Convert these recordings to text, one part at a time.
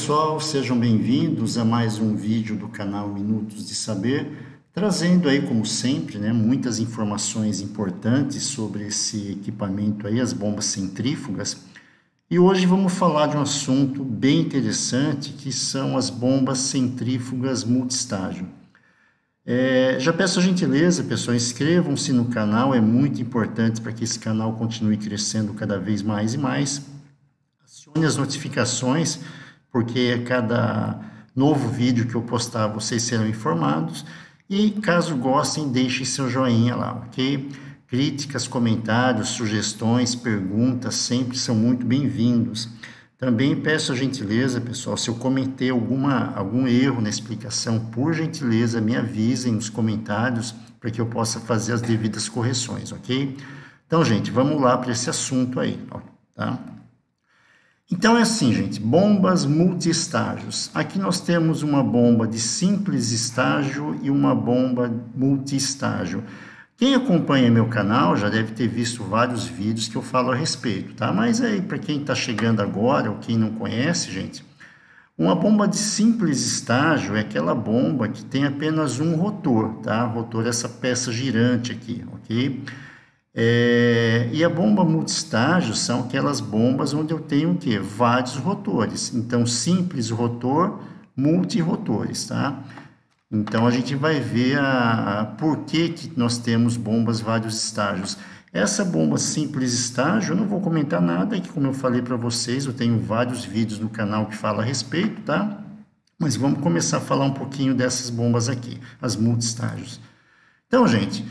pessoal, sejam bem-vindos a mais um vídeo do canal Minutos de Saber, trazendo aí, como sempre, né, muitas informações importantes sobre esse equipamento aí, as bombas centrífugas. E hoje vamos falar de um assunto bem interessante, que são as bombas centrífugas multistágio. Já peço a gentileza, pessoal, inscrevam-se no canal, é muito importante para que esse canal continue crescendo cada vez mais e mais. Acione as notificações, porque a cada novo vídeo que eu postar, vocês serão informados. E caso gostem, deixem seu joinha lá, ok? Críticas, comentários, sugestões, perguntas, sempre são muito bem-vindos. Também peço a gentileza, pessoal, se eu cometer algum erro na explicação, por gentileza, me avisem nos comentários para que eu possa fazer as devidas correções, ok? Então, gente, vamos lá para esse assunto aí, tá? Então é assim, gente, bombas multi-estágios. Aqui nós temos uma bomba de simples estágio e uma bomba multi-estágio. Quem acompanha meu canal já deve ter visto vários vídeos que eu falo a respeito, tá? Mas aí, para quem está chegando agora ou quem não conhece, gente, uma bomba de simples estágio é aquela bomba que tem apenas um rotor, tá? Rotor é essa peça girante aqui, ok? E a bomba multistágio são aquelas bombas onde eu tenho o quê? Vários rotores. Então, simples rotor, multirotores, tá? Então, a gente vai ver por que nós temos bombas vários estágios. Essa bomba simples estágio, eu não vou comentar nada, que como eu falei para vocês, eu tenho vários vídeos no canal que falam a respeito, tá? Mas vamos começar a falar um pouquinho dessas bombas aqui, as multistágios. Então, gente,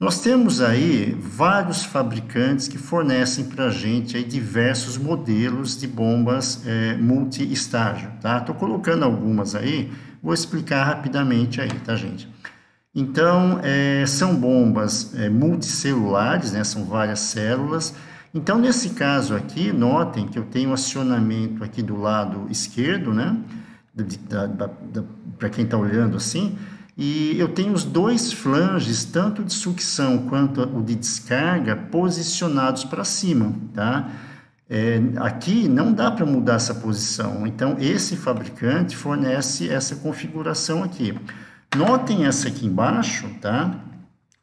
nós temos aí vários fabricantes que fornecem para a gente aí diversos modelos de bombas multi-estágio, tá? Estou colocando algumas aí, vou explicar rapidamente aí, tá, gente? Então, são bombas multicelulares, né? São várias células. Então, nesse caso aqui, notem que eu tenho acionamento aqui do lado esquerdo, né? Para quem está olhando assim. E eu tenho os dois flanges, tanto de sucção quanto o de descarga, posicionados para cima, tá? Aqui não dá para mudar essa posição, então esse fabricante fornece essa configuração aqui. Notem essa aqui embaixo, tá?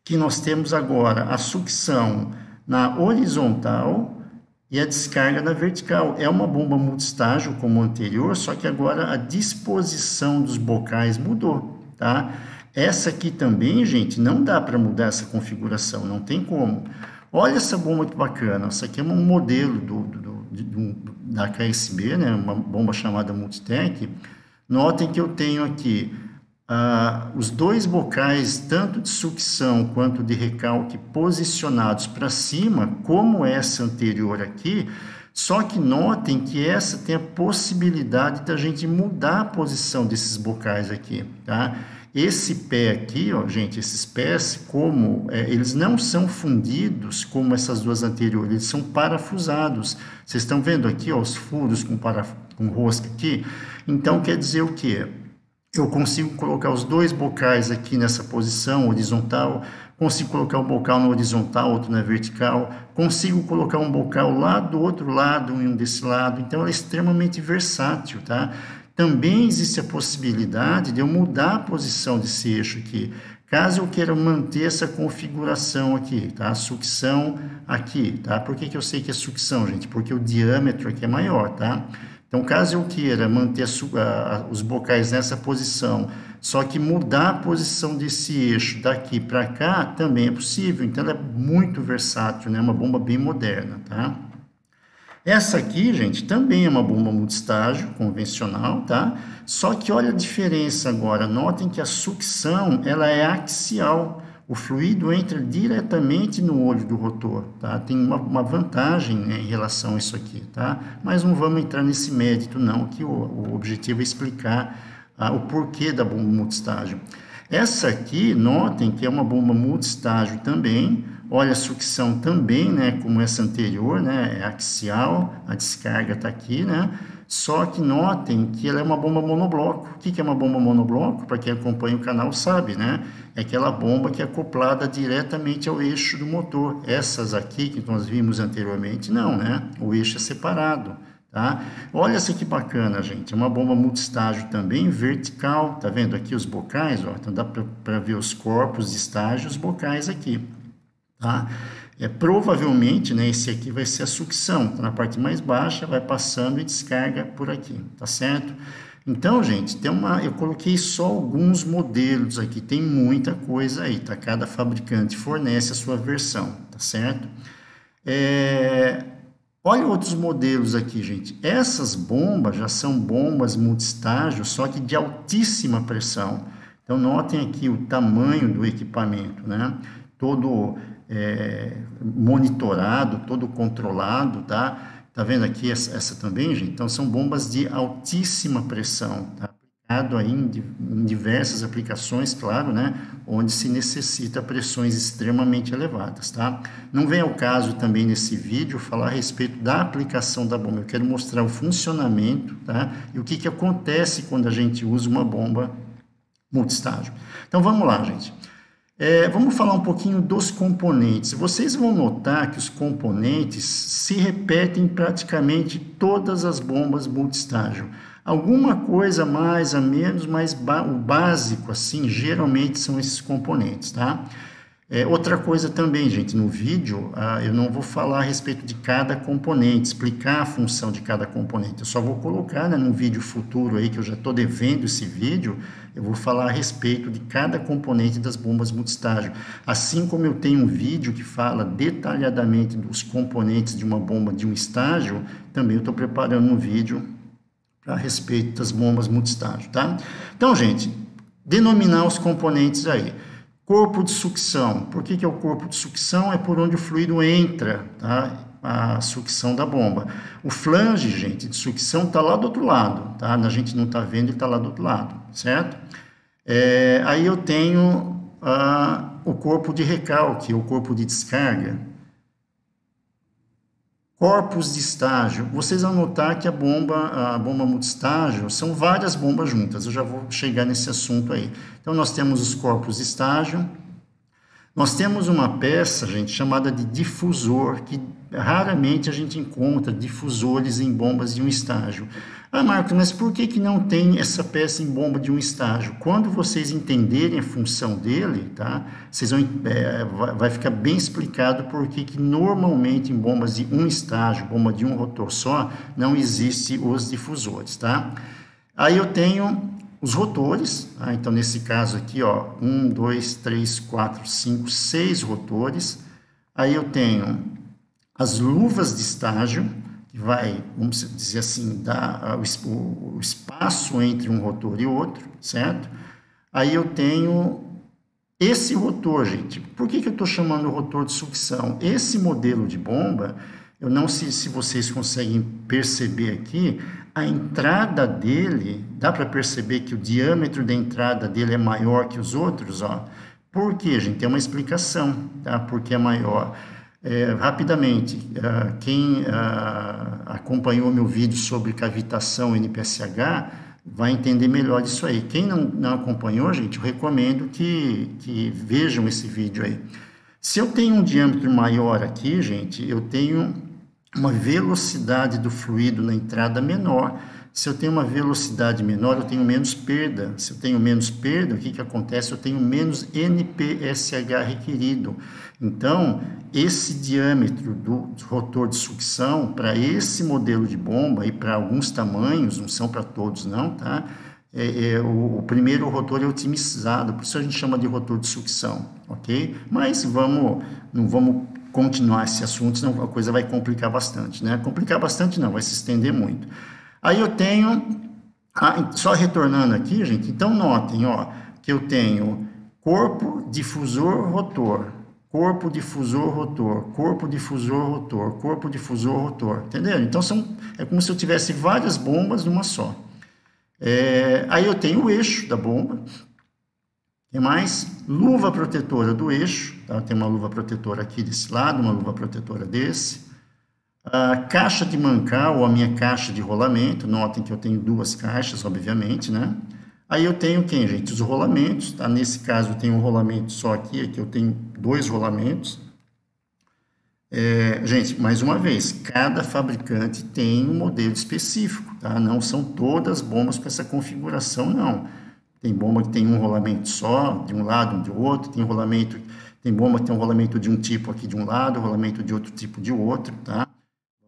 Que nós temos agora a sucção na horizontal e a descarga na vertical. É uma bomba multistágio como o anterior, só que agora a disposição dos bocais mudou. Tá? Essa aqui também, gente, não dá para mudar essa configuração, não tem como. Olha essa bomba que bacana, essa aqui é um modelo da KSB, né? Uma bomba chamada Multitec. Notem que eu tenho aqui os dois bocais, tanto de sucção quanto de recalque, posicionados para cima, como essa anterior aqui. Só que notem que essa tem a possibilidade da gente mudar a posição desses bocais aqui, tá? Esse pé aqui, ó, gente, esses pés, eles não são fundidos como essas duas anteriores, eles são parafusados. Vocês estão vendo aqui, ó, os furos com rosca aqui? Então, quer dizer o quê? Eu consigo colocar os dois bocais aqui nessa posição horizontal, consigo colocar um bocal na horizontal, outro na vertical, consigo colocar um bocal lá do outro lado e um desse lado, então ela é extremamente versátil, tá? Também existe a possibilidade de eu mudar a posição desse eixo aqui, caso eu queira manter essa configuração aqui, tá? Sucção aqui, tá? Por que eu sei que é sucção, gente? Porque o diâmetro aqui é maior, tá? Então, caso eu queira manter os bocais nessa posição, só que mudar a posição desse eixo daqui para cá também é possível. Então, ela é muito versátil, né? Uma bomba bem moderna, tá? Essa aqui, gente, também é uma bomba multistágio convencional, tá? Só que olha a diferença agora. Notem que a sucção, ela é axial. O fluido entra diretamente no olho do rotor, tá? Tem uma vantagem, né, em relação a isso aqui, tá? Mas não vamos entrar nesse mérito, não, que o objetivo é explicar o porquê da bomba multistágio. Essa aqui, notem que é uma bomba multistágio também. Olha a sucção também, né, como essa anterior, né, é axial, a descarga está aqui, né? Só que notem que ela é uma bomba monobloco. O que é uma bomba monobloco? Para quem acompanha o canal sabe, né? É aquela bomba que é acoplada diretamente ao eixo do motor. Essas aqui que nós vimos anteriormente, não, né? O eixo é separado, tá? Olha essa que bacana, gente, é uma bomba multistágio também vertical, tá vendo aqui os bocais, ó, então dá para ver os corpos de estágio, os bocais aqui, tá? Provavelmente, né, esse aqui vai ser a sucção, tá na parte mais baixa, vai passando e descarga por aqui, tá certo? Então, gente, eu coloquei só alguns modelos aqui, tem muita coisa aí, tá? Cada fabricante fornece a sua versão, tá certo? Olha outros modelos aqui, gente. Essas bombas já são bombas multistágio, só que de altíssima pressão. Então, notem aqui o tamanho do equipamento, né? Todo monitorado, todo controlado, tá? Tá vendo aqui essa também, gente? Então, são bombas de altíssima pressão, tá? Aplicado aí em diversas aplicações, claro, né? Onde se necessita pressões extremamente elevadas, tá? Não vem ao caso também nesse vídeo falar a respeito da aplicação da bomba. Eu quero mostrar o funcionamento, tá? E o que acontece quando a gente usa uma bomba multistágio. Então, vamos lá, gente. Vamos falar um pouquinho dos componentes. Vocês vão notar que os componentes se repetem em praticamente todas as bombas multistágio. Alguma coisa mais a menos, mas o básico, assim, geralmente são esses componentes, tá? Outra coisa também, gente, no vídeo eu não vou falar a respeito de cada componente, explicar a função de cada componente. Eu só vou colocar, né, num vídeo futuro aí, que eu já estou devendo esse vídeo, eu vou falar a respeito de cada componente das bombas multistágio. Assim como eu tenho um vídeo que fala detalhadamente dos componentes de uma bomba de um estágio, também eu estou preparando um vídeo a respeito das bombas multistágio, tá? Então, gente, denominar os componentes aí. Corpo de sucção. Por que é o corpo de sucção? É por onde o fluido entra, tá? A sucção da bomba. O flange, gente, de sucção está lá do outro lado, tá? A gente não está vendo, ele está lá do outro lado, certo? Aí eu tenho o corpo de recalque, o corpo de descarga. Corpos de estágio. Vocês vão notar que a bomba multistágio são várias bombas juntas. Eu já vou chegar nesse assunto aí. Então, nós temos os corpos de estágio. Nós temos uma peça, gente, chamada de difusor, que raramente a gente encontra difusores em bombas de um estágio. Ah, Marcos, mas por que não tem essa peça em bomba de um estágio? Quando vocês entenderem a função dele, tá? Vocês vão, vai ficar bem explicado por que normalmente em bombas de um estágio, bomba de um rotor só, não existe os difusores, tá? Aí eu tenho os rotores, tá? Então nesse caso aqui, ó, 1, 2, 3, 4, 5, 6 rotores. Aí eu tenho as luvas de estágio, que vai, vamos dizer assim, dar o espaço entre um rotor e outro, certo? Aí eu tenho esse rotor, gente. Por que eu estou chamando o rotor de sucção? Esse modelo de bomba, eu não sei se vocês conseguem perceber aqui, a entrada dele, dá para perceber que o diâmetro da entrada dele é maior que os outros, ó. Por quê, gente? Tem uma explicação, tá? Porque é maior. Rapidamente, quem acompanhou meu vídeo sobre cavitação NPSH vai entender melhor isso aí. Quem não acompanhou, gente, eu recomendo que vejam esse vídeo aí. Se eu tenho um diâmetro maior aqui, gente, eu tenho uma velocidade do fluido na entrada menor. Se eu tenho uma velocidade menor, eu tenho menos perda. Se eu tenho menos perda, o que acontece? Eu tenho menos NPSH requerido. Então, esse diâmetro do rotor de sucção, para esse modelo de bomba e para alguns tamanhos, não são para todos não, tá? O primeiro rotor é otimizado, por isso a gente chama de rotor de sucção, ok? Mas não vamos continuar esse assunto, senão a coisa vai complicar bastante, né? Complicar bastante não, vai se estender muito. Aí eu tenho, só retornando aqui, gente, então notem, ó, que eu tenho corpo, difusor, rotor, corpo, difusor, rotor, corpo, difusor, rotor, corpo, difusor, rotor, entenderam? Então é como se eu tivesse várias bombas numa só. Aí eu tenho o eixo da bomba, tem mais luva protetora do eixo, tá? Tem uma luva protetora aqui desse lado, uma luva protetora desse. A caixa de mancal, ou a minha caixa de rolamento, notem que eu tenho duas caixas, obviamente, né? Aí eu tenho quem, gente? Os rolamentos, tá? Nesse caso eu tenho um rolamento só aqui eu tenho dois rolamentos. Gente, mais uma vez, cada fabricante tem um modelo específico, tá? Não são todas bombas com essa configuração, não. Tem bomba que tem um rolamento só, de um lado e de outro, tem bomba que tem um rolamento de um tipo aqui de um lado, rolamento de outro tipo de outro, tá?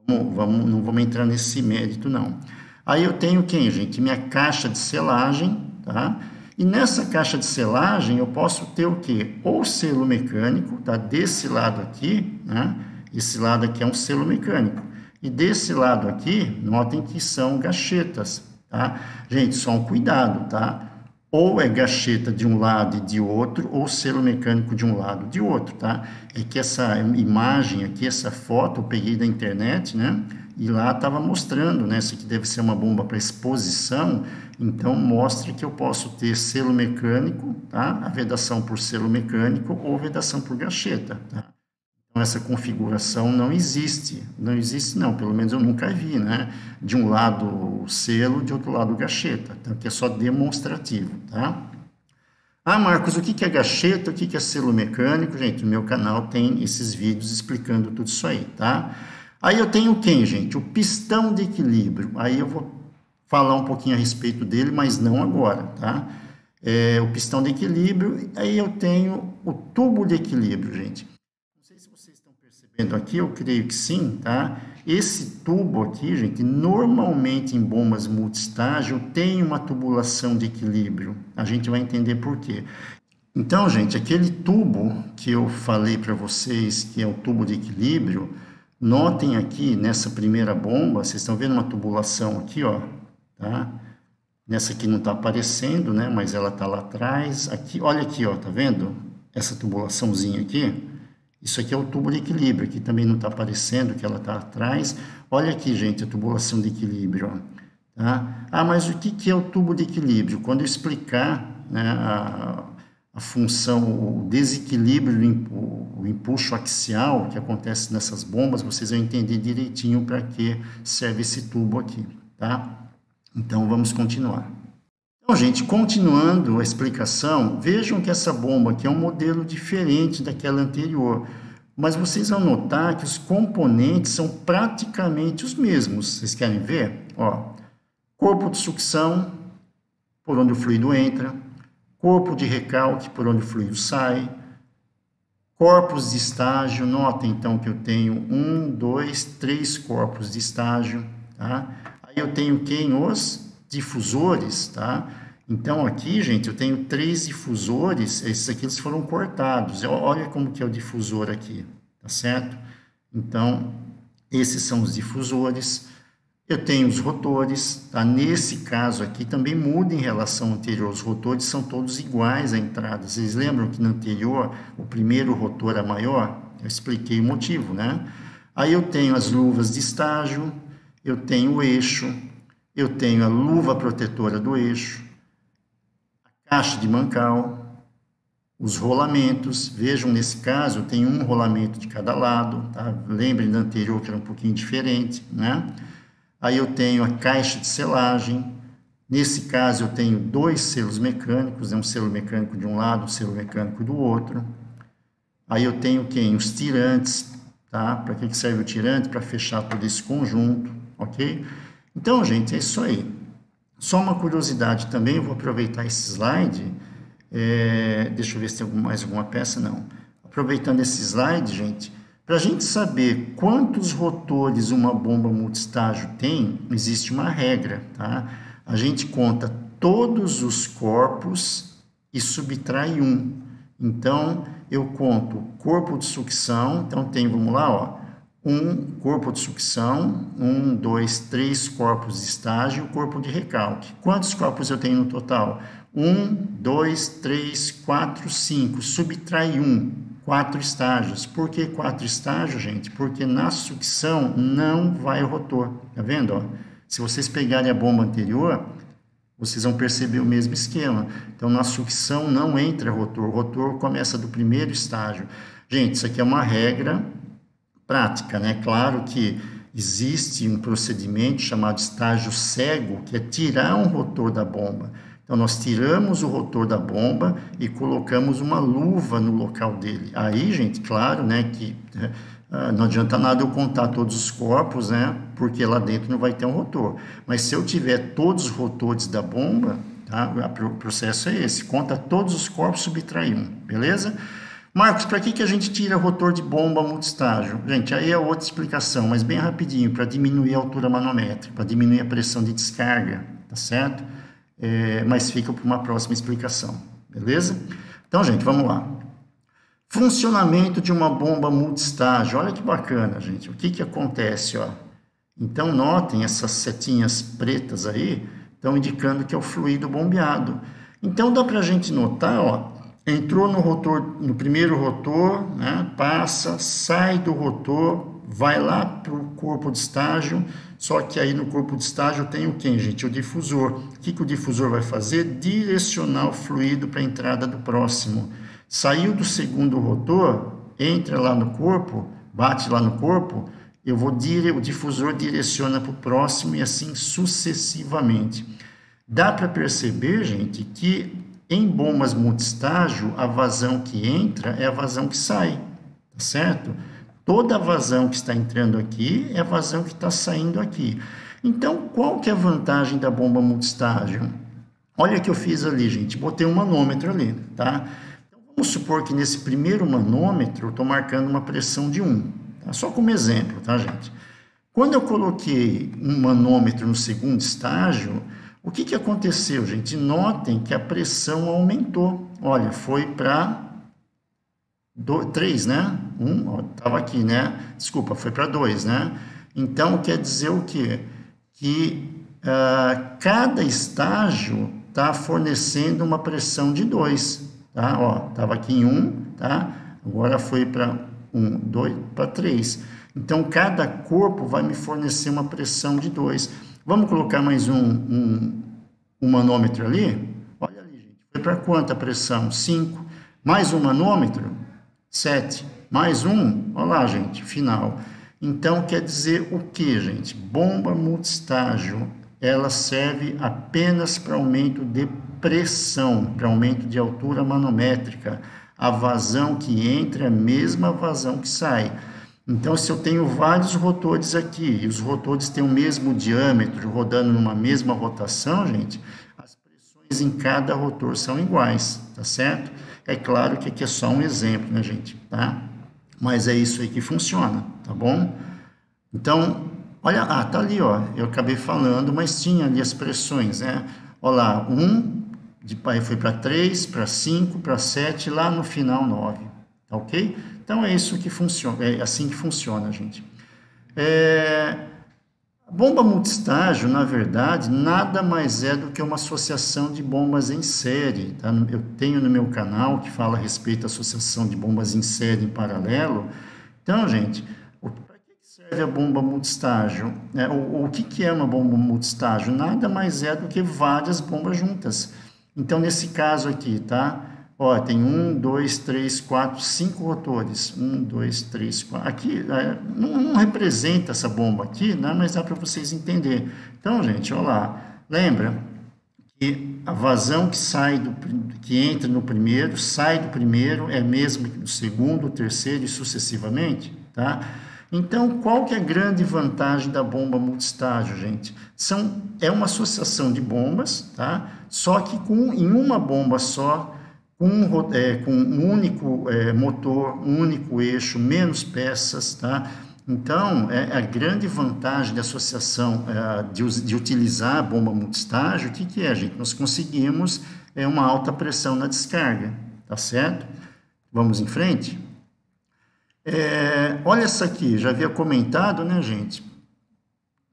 Não vamos entrar nesse mérito, não. Aí eu tenho quem, gente? Minha caixa de selagem, tá? E nessa caixa de selagem eu posso ter o quê? Ou selo mecânico, tá? Desse lado aqui, né? Esse lado aqui é um selo mecânico. E desse lado aqui, notem que são gachetas, tá? Gente, só um cuidado, tá? Ou é gacheta de um lado e de outro, ou selo mecânico de um lado e de outro, tá? É que essa imagem aqui, essa foto, eu peguei da internet, né? E lá estava mostrando, né? Isso aqui deve ser uma bomba para exposição, então mostra que eu posso ter selo mecânico, tá? A vedação por selo mecânico ou vedação por gacheta, tá? Então, essa configuração não existe não, pelo menos eu nunca vi, né? De um lado selo, de outro lado gacheta, então aqui é só demonstrativo, tá? Ah, Marcos, o que é gacheta, o que é selo mecânico? Gente, no meu canal tem esses vídeos explicando tudo isso aí, tá? Aí eu tenho quem, gente? O pistão de equilíbrio, aí eu vou falar um pouquinho a respeito dele, mas não agora, tá? O pistão de equilíbrio, aí eu tenho o tubo de equilíbrio, gente. Vocês estão percebendo aqui, eu creio que sim, tá? Esse tubo aqui, gente, normalmente em bombas multistágio tem uma tubulação de equilíbrio. A gente vai entender por quê. Então, gente, aquele tubo que eu falei para vocês, que é o tubo de equilíbrio, notem aqui nessa primeira bomba, vocês estão vendo uma tubulação aqui, ó, tá? Nessa aqui não está aparecendo, né? Mas ela está lá atrás. Aqui, olha aqui, ó, tá vendo? Essa tubulaçãozinha aqui. Isso aqui é o tubo de equilíbrio, aqui também não está aparecendo, que ela está atrás. Olha aqui, gente, a tubulação de equilíbrio. Ó, tá? Ah, mas o que é o tubo de equilíbrio? Quando eu explicar, né, a função, o desequilíbrio, o empuxo axial que acontece nessas bombas, vocês vão entender direitinho para que serve esse tubo aqui, tá? Então, vamos continuar. Então, gente, continuando a explicação, vejam que essa bomba aqui é um modelo diferente daquela anterior, mas vocês vão notar que os componentes são praticamente os mesmos. Vocês querem ver? Ó, corpo de sucção, por onde o fluido entra, corpo de recalque, por onde o fluido sai, corpos de estágio, notem então que eu tenho 1, 2, 3 corpos de estágio, tá? Aí eu tenho quem? Os difusores, tá? Então, aqui, gente, eu tenho 3 difusores, esses aqui eles foram cortados. Olha como que é o difusor aqui, tá certo? Então, esses são os difusores. Eu tenho os rotores, tá? Nesse caso aqui também muda em relação ao anterior. Os rotores são todos iguais à entrada. Vocês lembram que no anterior, o primeiro rotor é maior? Eu expliquei o motivo, né? Aí eu tenho as luvas de estágio, eu tenho o eixo, eu tenho a luva protetora do eixo, a caixa de mancal, os rolamentos. Vejam, nesse caso, eu tenho um rolamento de cada lado, tá? Lembrem do anterior que era um pouquinho diferente, né? Aí eu tenho a caixa de selagem. Nesse caso, eu tenho 2 selos mecânicos, um selo mecânico de um lado, um selo mecânico do outro. Aí eu tenho quem? Os tirantes, tá? Para que serve o tirante? Para fechar todo esse conjunto, ok? Então, gente, é isso aí. Só uma curiosidade também, eu vou aproveitar esse slide. Deixa eu ver se tem mais alguma peça, não. Aproveitando esse slide, gente, para a gente saber quantos rotores uma bomba multistágio tem, existe uma regra, tá? A gente conta todos os corpos e subtrai um. Então, eu conto corpo de sucção, então tem, vamos lá, ó, um corpo de sucção, 1, 2, 3 corpos de estágio, corpo de recalque. Quantos corpos eu tenho no total? 1, 2, 3, 4, 5. Subtrai 1, 4 estágios. Por que 4 estágios, gente? Porque na sucção não vai o rotor. Tá vendo? Ó? Se vocês pegarem a bomba anterior, vocês vão perceber o mesmo esquema. Então, na sucção não entra rotor. O rotor começa do primeiro estágio. Gente, isso aqui é uma regra prática, né? Claro que existe um procedimento chamado estágio cego, que é tirar um rotor da bomba. Então, nós tiramos o rotor da bomba e colocamos uma luva no local dele. Aí, gente, claro, né, que não adianta nada eu contar todos os corpos, né? Porque lá dentro não vai ter um rotor. Mas se eu tiver todos os rotores da bomba, tá? O processo é esse: conta todos os corpos, subtrai um, beleza? Marcos, para que a gente tira rotor de bomba multistágio? Gente, aí é outra explicação, mas bem rapidinho, para diminuir a altura manométrica, para diminuir a pressão de descarga, tá certo? Mas fica para uma próxima explicação, beleza? Então, gente, vamos lá. Funcionamento de uma bomba multistágio. Olha que bacana, gente. O que acontece, ó? Então, notem essas setinhas pretas aí, estão indicando que é o fluido bombeado. Então, dá para a gente notar, ó, entrou no rotor, no primeiro rotor, né, passa, sai do rotor, vai lá para o corpo de estágio, só que aí no corpo de estágio tem o quê, gente? O difusor. O que o difusor vai fazer? Direcionar o fluido para a entrada do próximo. Saiu do segundo rotor, entra lá no corpo, bate lá no corpo, o difusor direciona para o próximo e assim sucessivamente. Dá para perceber, gente, que em bombas multistágio, a vazão que entra é a vazão que sai, tá certo? Toda a vazão que está entrando aqui é a vazão que está saindo aqui. Então, qual que é a vantagem da bomba multistágio? Olha o que eu fiz ali, gente, botei um manômetro ali, tá? Vamos supor que nesse primeiro manômetro eu estou marcando uma pressão de 1, tá? Só como exemplo, tá, gente? Quando eu coloquei um manômetro no segundo estágio, o que aconteceu, gente? Notem que a pressão aumentou. Olha, foi para 3, né? 1, estava aqui, né? Desculpa, foi para 2, né? Então, quer dizer o quê? Que cada estágio está fornecendo uma pressão de 2. Tá? Ó, estava aqui em 1, tá? Agora foi para 1, 2, para 3. Então, cada corpo vai me fornecer uma pressão de 2. Vamos colocar mais um manômetro ali? Olha ali, gente. Foi para quanta pressão? 5. Mais um manômetro? 7. Mais um? Olha lá, gente, final. Então, quer dizer o que, gente? Bomba multistágio, ela serve apenas para aumento de pressão, para aumento de altura manométrica. A vazão que entra é a mesma vazão que sai. Então, se eu tenho vários rotores aqui, e os rotores têm o mesmo diâmetro, rodando numa mesma rotação, gente, as pressões em cada rotor são iguais, tá certo? É claro que aqui é só um exemplo, né, gente, tá? Mas é isso aí que funciona, tá bom? Então, olha, tá ali, ó, eu acabei falando, mas tinha ali as pressões, né? Olha lá, 1, aí foi para 3, para 5, para 7, lá no final 9, tá ok? Então, é isso que funciona, é assim que funciona, gente. A bomba multistágio, na verdade, nada mais é do que uma associação de bombas em série, tá? Eu tenho no meu canal que fala a respeito da associação de bombas em série em paralelo. Então, gente, para que serve a bomba multistágio? O que é uma bomba multistágio? Nada mais é do que várias bombas juntas. Então, nesse caso aqui, tá? Ó, tem 1, 2, 3, 4, 5 rotores. 1, 2, 3, 4. Aqui não representa essa bomba aqui, né? Mas dá para vocês entenderem. Então, gente, olha lá. Lembra que a vazão que entra no primeiro, sai do primeiro, é a mesma que do segundo, terceiro e sucessivamente, tá? Então, qual que é a grande vantagem da bomba multistágio, gente? É uma associação de bombas, tá? Só que em uma bomba só, com um único motor, um único eixo, menos peças, tá? Então, a grande vantagem da associação, de utilizar a bomba multistágio, o que é, gente? Nós conseguimos uma alta pressão na descarga, tá certo? Vamos em frente? Olha essa aqui, já havia comentado, né, gente?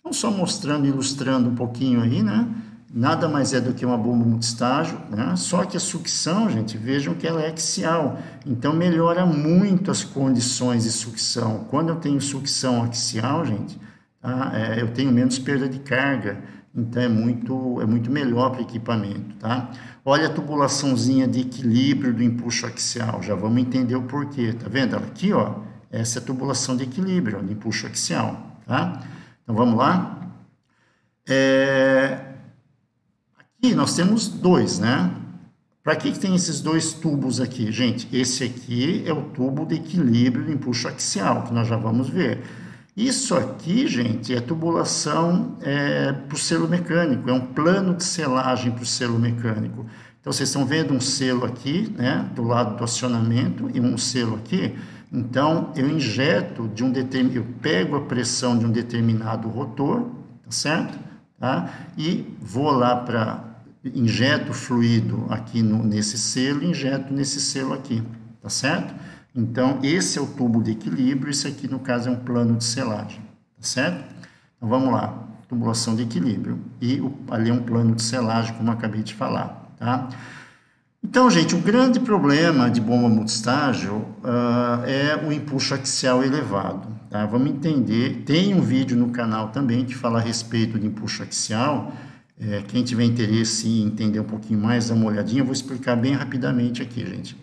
Então, só mostrando, ilustrando um pouquinho aí, né? Nada mais é do que uma bomba multistágio, né? Só que a sucção, gente, vejam que ela é axial, então melhora muito as condições de sucção. Quando eu tenho sucção axial, gente, tá? Eu tenho menos perda de carga, então é muito melhor para o equipamento, tá? Olha a tubulaçãozinha de equilíbrio do empuxo axial, já vamos entender o porquê, tá vendo? Ela aqui, ó, essa é a tubulação de equilíbrio, ó, do empuxo axial, tá? Então vamos lá. Aqui nós temos 2, né? Para que tem esses dois tubos aqui? Gente, esse aqui é o tubo de equilíbrio do empuxo axial, que nós já vamos ver. Isso aqui, gente, é tubulação para o selo mecânico, é um plano de selagem para o selo mecânico. Então, vocês estão vendo um selo aqui, né, do lado do acionamento e um selo aqui. Então, eu injeto eu pego a pressão de um determinado rotor, tá certo? Tá? E vou lá injeto fluido aqui nesse selo, injeto nesse selo aqui, tá certo? Então, esse é o tubo de equilíbrio, esse aqui, no caso, é um plano de selagem, tá certo? Então, vamos lá, tubulação de equilíbrio, e ali é um plano de selagem, como eu acabei de falar, tá? Então, gente, o grande problema de bomba multistágio é o empuxo axial elevado, tá? Vamos entender, tem um vídeo no canal também que fala a respeito de empuxo axial. Quem tiver interesse em entender um pouquinho mais, dá uma olhadinha, eu vou explicar bem rapidamente aqui, gente.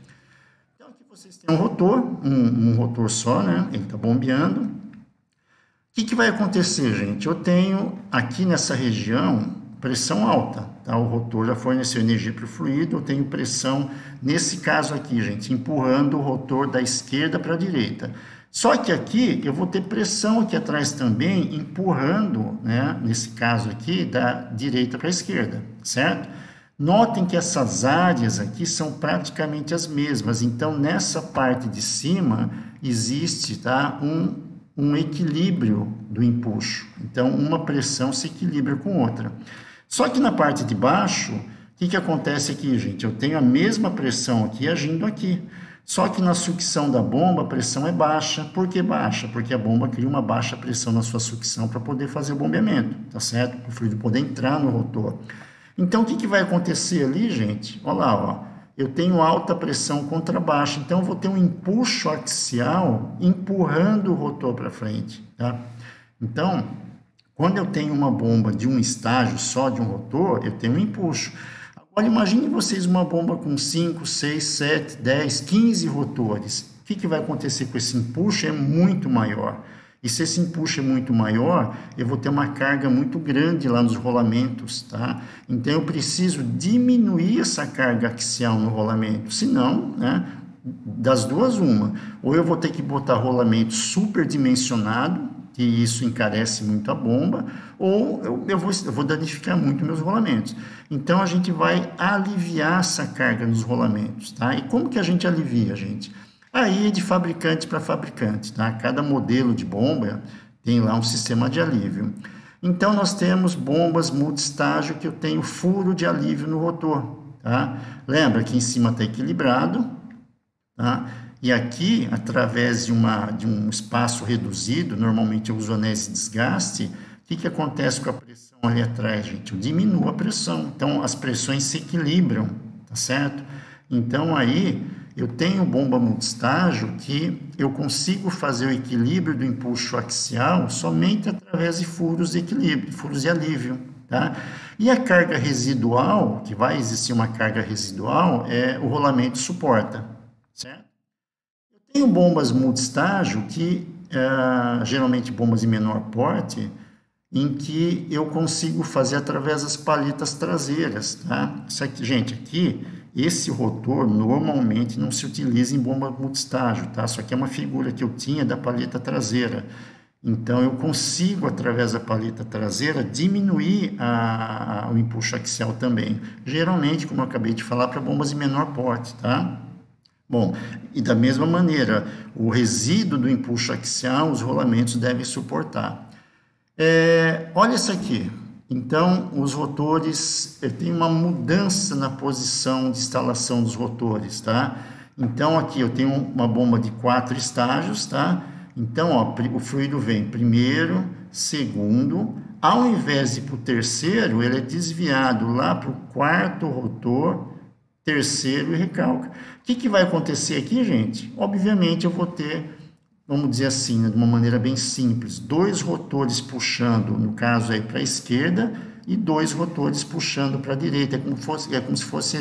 Então, aqui vocês têm um rotor, um rotor só, né? Ele está bombeando. O que vai acontecer, gente? Eu tenho aqui nessa região pressão alta, tá? O rotor já forneceu energia para o fluido, eu tenho pressão, nesse caso aqui, gente, empurrando o rotor da esquerda para a direita. Só que aqui eu vou ter pressão aqui atrás também, empurrando, né, nesse caso aqui, da direita para a esquerda, certo? Notem que essas áreas aqui são praticamente as mesmas, então nessa parte de cima existe, tá, um equilíbrio do empuxo, então uma pressão se equilibra com outra. Só que na parte de baixo, o que acontece aqui, gente? Eu tenho a mesma pressão aqui agindo aqui. Só que na sucção da bomba a pressão é baixa. Por que baixa? Porque a bomba cria uma baixa pressão na sua sucção para poder fazer o bombeamento, tá certo? Para o fluido poder entrar no rotor. Então, o que vai acontecer ali, gente? Olha lá, ó. Eu tenho alta pressão contra baixa, então eu vou ter um empuxo axial empurrando o rotor para frente, tá? Então, quando eu tenho uma bomba de um estágio só de um rotor, eu tenho um empuxo. Agora, imagine vocês uma bomba com 5, 6, 7, 10, 15 rotores. O que vai acontecer com esse empuxo? É muito maior. E se esse empuxo é muito maior, eu vou ter uma carga muito grande lá nos rolamentos, tá? Então, eu preciso diminuir essa carga axial no rolamento. Senão, né, das duas, uma. Ou eu vou ter que botar rolamento superdimensionado, que isso encarece muito a bomba, ou eu vou danificar muito meus rolamentos. Então, a gente vai aliviar essa carga nos rolamentos, tá? E como que a gente alivia, gente? Aí é de fabricante para fabricante, tá? Cada modelo de bomba tem lá um sistema de alívio. Então, nós temos bombas multistágio que eu tenho furo de alívio no rotor, tá? Lembra que em cima está equilibrado, tá? E aqui, através de um espaço reduzido, normalmente eu uso anéis de desgaste, o que acontece com a pressão ali atrás, gente? Eu diminuo a pressão, então as pressões se equilibram, tá certo? Então aí eu tenho bomba multistágio que eu consigo fazer o equilíbrio do empuxo axial somente através de furos de equilíbrio, furos de alívio, tá? E a carga residual, que vai existir uma carga residual, o rolamento suporta, certo? Tenho bombas multistágio que, geralmente bombas de menor porte, em que eu consigo fazer através das paletas traseiras, tá? Isso aqui, gente, aqui, esse rotor normalmente não se utiliza em bomba multistágio, tá? Isso aqui é uma figura que eu tinha da paleta traseira. Então, eu consigo, através da paleta traseira, diminuir o empuxo axial também. Geralmente, como eu acabei de falar, para bombas de menor porte, tá? Bom, e da mesma maneira, o resíduo do empuxo axial, os rolamentos devem suportar. Olha isso aqui. Então, os rotores, eu tenho uma mudança na posição de instalação dos rotores, tá? Então, aqui eu tenho uma bomba de 4 estágios, tá? Então, ó, o fluido vem primeiro, segundo, ao invés de ir para o terceiro, ele é desviado lá para o quarto rotor, terceiro e recalca. O que vai acontecer aqui, gente? Obviamente, eu vou ter, vamos dizer assim, né, de uma maneira bem simples, 2 rotores puxando, no caso aí, para a esquerda, e 2 rotores puxando para a direita. É como se fosse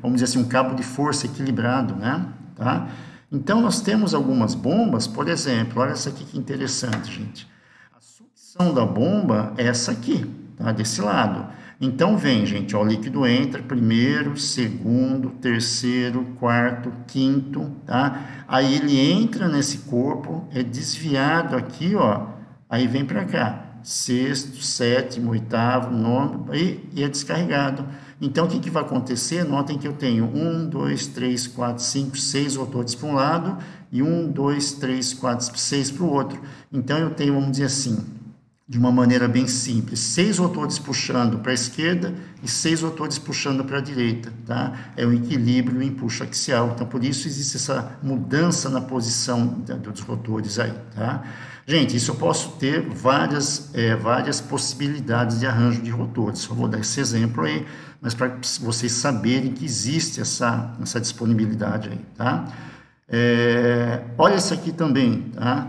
vamos dizer assim, um cabo de força equilibrado, né? Tá? Então, nós temos algumas bombas, por exemplo, olha essa aqui que interessante, gente. A sucção da bomba é essa aqui, tá? Desse lado. Então vem, gente, ó, o líquido entra, primeiro, segundo, terceiro, quarto, quinto, tá? Aí ele entra nesse corpo, é desviado aqui, ó, aí vem para cá, sexto, sétimo, oitavo, nono, e é descarregado. Então, o que vai acontecer? Notem que eu tenho 1, 2, 3, 4, 5, 6 rotores para um lado e 1, 2, 3, 4, 6 para o outro. Então, eu tenho, vamos dizer assim, de uma maneira bem simples, 6 rotores puxando para a esquerda e 6 rotores puxando para a direita, tá? É o equilíbrio, o empuxo axial. Então, por isso existe essa mudança na posição dos rotores aí, tá? Gente, isso eu posso ter várias possibilidades de arranjo de rotores. Só vou dar esse exemplo aí, mas para vocês saberem que existe essa disponibilidade aí, tá? Olha essa aqui também, tá?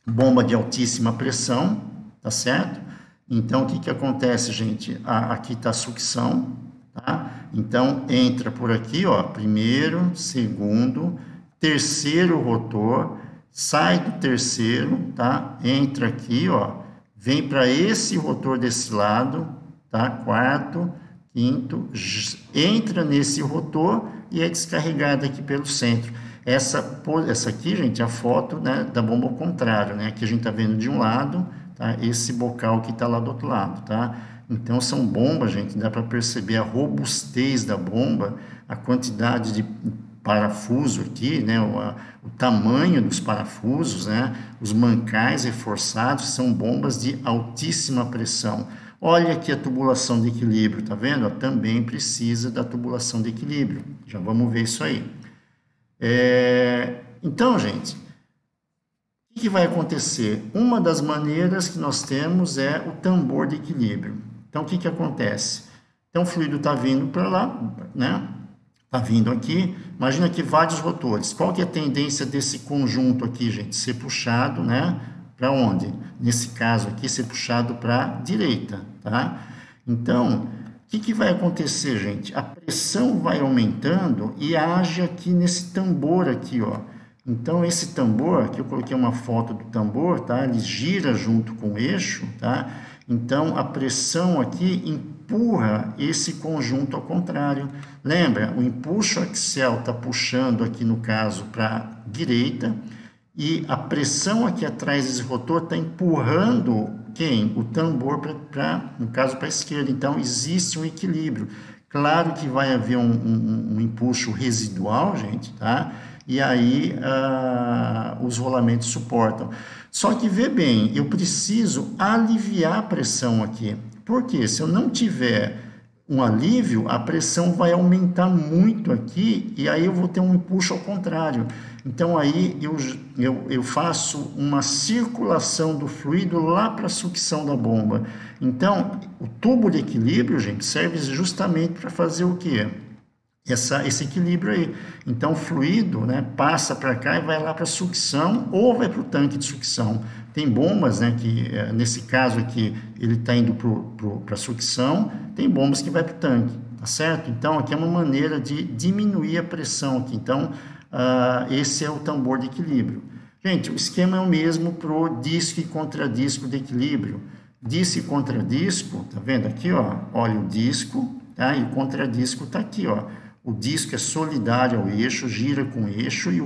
Bomba de altíssima pressão, tá certo? Então, o que acontece, gente? Aqui está a sucção, tá? Então, entra por aqui, ó, primeiro, segundo, terceiro rotor, sai do terceiro, tá? Entra aqui, ó, vem para esse rotor desse lado, tá? Quarto, quinto, entra nesse rotor e é descarregada aqui pelo centro. Essa aqui, gente, é a foto, né, da bomba ao contrário, né? Aqui a gente está vendo de um lado, tá? Esse bocal que está lá do outro lado, tá? Então, são bombas, gente, dá para perceber a robustez da bomba, a quantidade de parafuso aqui, né? O tamanho dos parafusos, né? Os mancais reforçados, são bombas de altíssima pressão. Olha aqui a tubulação de equilíbrio, tá vendo? Também precisa da tubulação de equilíbrio. Já vamos ver isso aí. Então, gente, o que vai acontecer? Uma das maneiras que nós temos é o tambor de equilíbrio. Então, o que acontece? Então, o fluido está vindo para lá, né? Está vindo aqui. Imagina aqui vários rotores. Qual que é a tendência desse conjunto aqui, gente? Ser puxado, né? Para onde? Nesse caso aqui, ser puxado para a direita, tá? Então, o que vai acontecer, gente? A pressão vai aumentando e age aqui nesse tambor aqui, ó. Então, esse tambor, aqui eu coloquei uma foto do tambor, tá? Ele gira junto com o eixo, tá? Então, a pressão aqui empurra esse conjunto ao contrário. Lembra? O empuxo axial está puxando aqui, no caso, para a direita, e a pressão aqui atrás desse rotor está empurrando quem? O tambor no caso, para a esquerda. Então, existe um equilíbrio. Claro que vai haver um empuxo residual, gente, tá? E aí os rolamentos suportam. Só que, vê bem, eu preciso aliviar a pressão aqui. Por quê? Se eu não tiver um alívio, a pressão vai aumentar muito aqui e aí eu vou ter um empuxo ao contrário. Então, aí eu faço uma circulação do fluido lá para a sucção da bomba. Então, o tubo de equilíbrio, gente, serve justamente para fazer o quê? Esse equilíbrio aí. Então, o fluido, né, passa para cá e vai lá para a sucção ou vai para o tanque de sucção. Tem bombas, né, que nesse caso aqui ele está indo para a sucção, tem bombas que vai para o tanque, tá certo? Então, aqui é uma maneira de diminuir a pressão aqui. Então, esse é o tambor de equilíbrio. Gente, o esquema é o mesmo para o disco e contradisco de equilíbrio. Disco e contradisco, tá vendo aqui, ó? Olha o disco, tá? E o contradisco tá aqui, ó. O disco é solidário ao eixo, gira com o eixo, e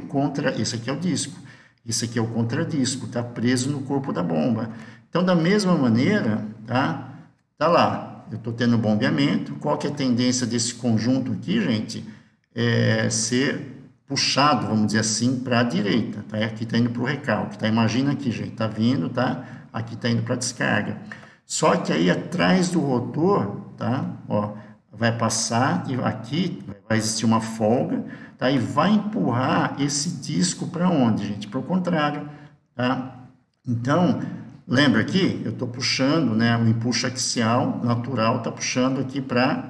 esse aqui é o disco. Esse aqui é o contradisco, tá preso no corpo da bomba. Então, da mesma maneira, tá lá, eu estou tendo bombeamento. Qual que é a tendência desse conjunto aqui, gente? É ser puxado, vamos dizer assim, para a direita, tá? Aqui está indo para o recalque, tá? Imagina aqui, gente, tá vindo, tá? Aqui está indo para a descarga. Só que aí atrás do rotor, tá? Ó, vai passar e aqui vai existir uma folga, tá? E vai empurrar esse disco para onde, gente? Para o contrário, tá? Então, lembra aqui? Eu estou puxando, né? O empuxo axial natural está puxando aqui para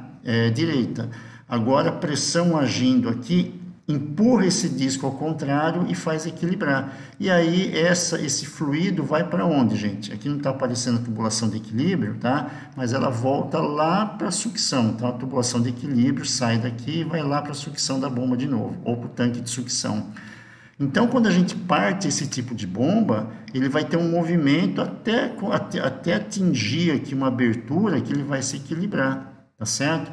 direita. Agora, a pressão agindo aqui empurra esse disco ao contrário e faz equilibrar. E aí, esse fluido vai para onde, gente? Aqui não está aparecendo a tubulação de equilíbrio, tá? Mas ela volta lá para a sucção. Então, a tubulação de equilíbrio sai daqui e vai lá para a sucção da bomba de novo, ou para o tanque de sucção. Então, quando a gente parte esse tipo de bomba, ele vai ter um movimento até atingir aqui uma abertura que ele vai se equilibrar, tá certo?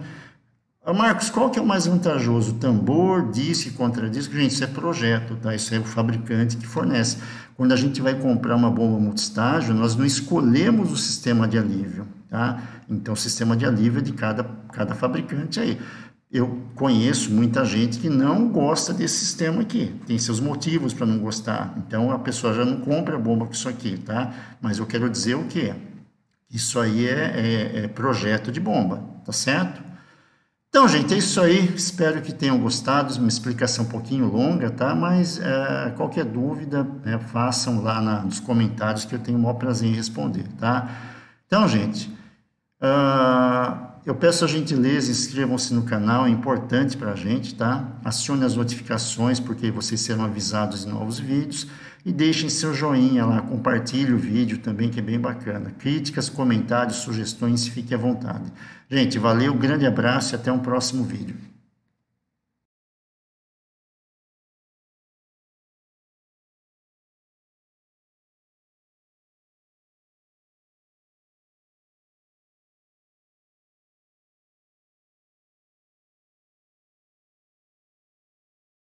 Marcos, qual que é o mais vantajoso? Tambor, disco, contradisco? Gente, isso é projeto, tá? Isso é o fabricante que fornece. Quando a gente vai comprar uma bomba multistágio, nós não escolhemos o sistema de alívio, tá? Então, o sistema de alívio é de cada fabricante aí. Eu conheço muita gente que não gosta desse sistema aqui, tem seus motivos para não gostar, então a pessoa já não compra bomba com isso aqui, tá? Mas eu quero dizer o que? Isso aí é projeto de bomba, tá certo? Então, gente, é isso aí. Espero que tenham gostado. Uma explicação um pouquinho longa, tá? Mas qualquer dúvida, façam lá nos comentários que eu tenho o maior prazer em responder, tá? Então, gente, eu peço a gentileza, inscrevam-se no canal, é importante para a gente, tá? Acione as notificações, porque vocês serão avisados de novos vídeos. E deixem seu joinha lá, compartilhe o vídeo também, que é bem bacana. Críticas, comentários, sugestões, fique à vontade. Gente, valeu, grande abraço e até um próximo vídeo.